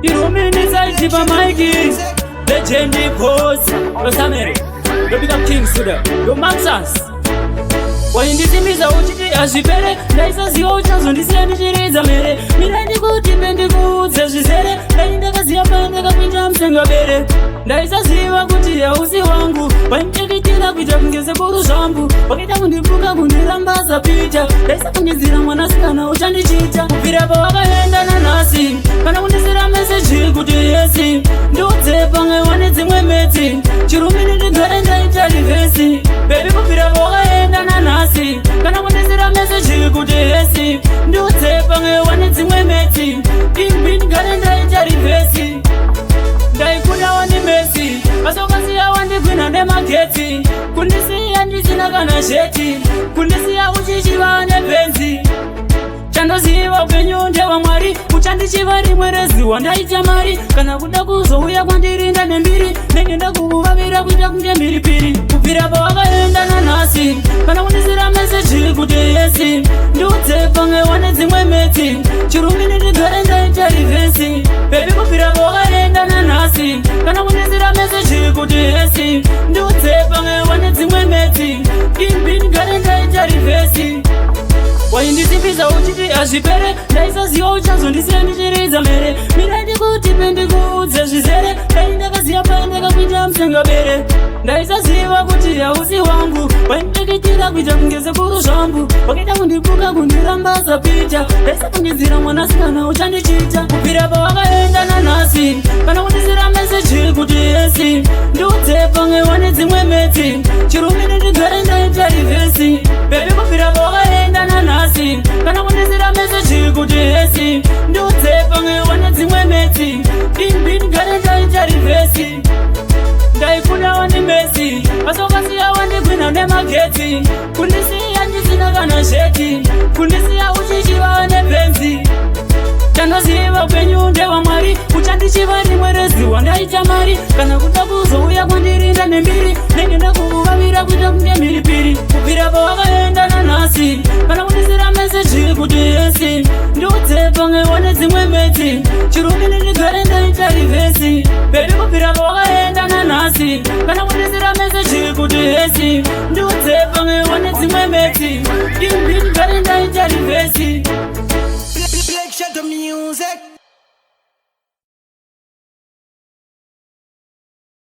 Irumini Jiba Mikey, Legendi Pose, Rosamere, you become kings to them, you Maxas. When this is a OG as you better, there's a zero chance on this energy is a mere. Mirandi good, depending good, as you said, letting the Gazia and the Capitans and a better. There is a zero good here, who's the Wangu. When you get it up with them, gets a Buru Zambu, but it down the book of Unilambas a picture. There's a Kanizira Manasana, which and the cheetah. Pirabaga and Ananasi, but I want to send a message good to see. Don't say, Panga, when it's in my meeting. Chirumini the Garden and Charlie Baby, Pirabaga and Ananasi. Kana wanezira message kudesi ndo tsepange wanetsi mwemeti imbini galenda ijari vesi ndaikunda wani mesi masokasiya wandigwina nemageti kundisiya ndisina kana sheti kundisiya uchichiva nepenzi chandoziva upenyu ndewa Mwari uchandichiva rimwerezi wandaita mari kana kuda kuzouya kwandirinda nembiri nenge ndakuvavira kuita kunge mhiripiri kupira pawakaenda nanhasi kana kundisira meseji kuti yesi ndiudzepange wane dzimwe meti chirumini ndigare ndaita rivhesi bebi kupira pawakaenda nanhasi kana kundisira meseji kuti yesi ndiudzepange wane dzimwe meti imbi ndigare ndaita rivhesi waindisimbisa uchiti azvipere ndaisaziva uchazondisiya ndichiriza mere mirandi kuti pendikuudze zvizere dai ndakaziva paindakakuita musengabere ndaisaziva kuti hausi wangu waindikitira kuita kunge sekuru zvambu wakaita kundipuka kundirambasa pita ndaisakundidzira mwanasikana uchandichita kupira pawakaenda nanhasi kana kundisira meseji kuti yesi ndiudzepange wane dzimwe meti chirumini ndigare ndaita rivhesi bebi kupira pawakaenda nanhasi kana kundisira meseji kuti yesi ndiudzepange wane dzimwe meti imbi ndigare ndaita rivhesi ndaikunda wani mesi masokasiya wandigwina nemageti kundisiya ndisina kana sheti kundisiya uchichiva nepenzi chandoziva upenyu ndewa Mwari uchandichiva rimwerezi wandaita mari kana kuda kuzouya kwandirinda nembiri nenge ndakuvavira kuita kunge mhiripiri kupira pawakaenda nanhasi kana kundisira meseji kuti yesi ndiudzepange wane dzimwe meti chirumini ndigare ndaita rivhesi bebi kupira pawakaenda nanhasi kana kundisira meseji kuti yesi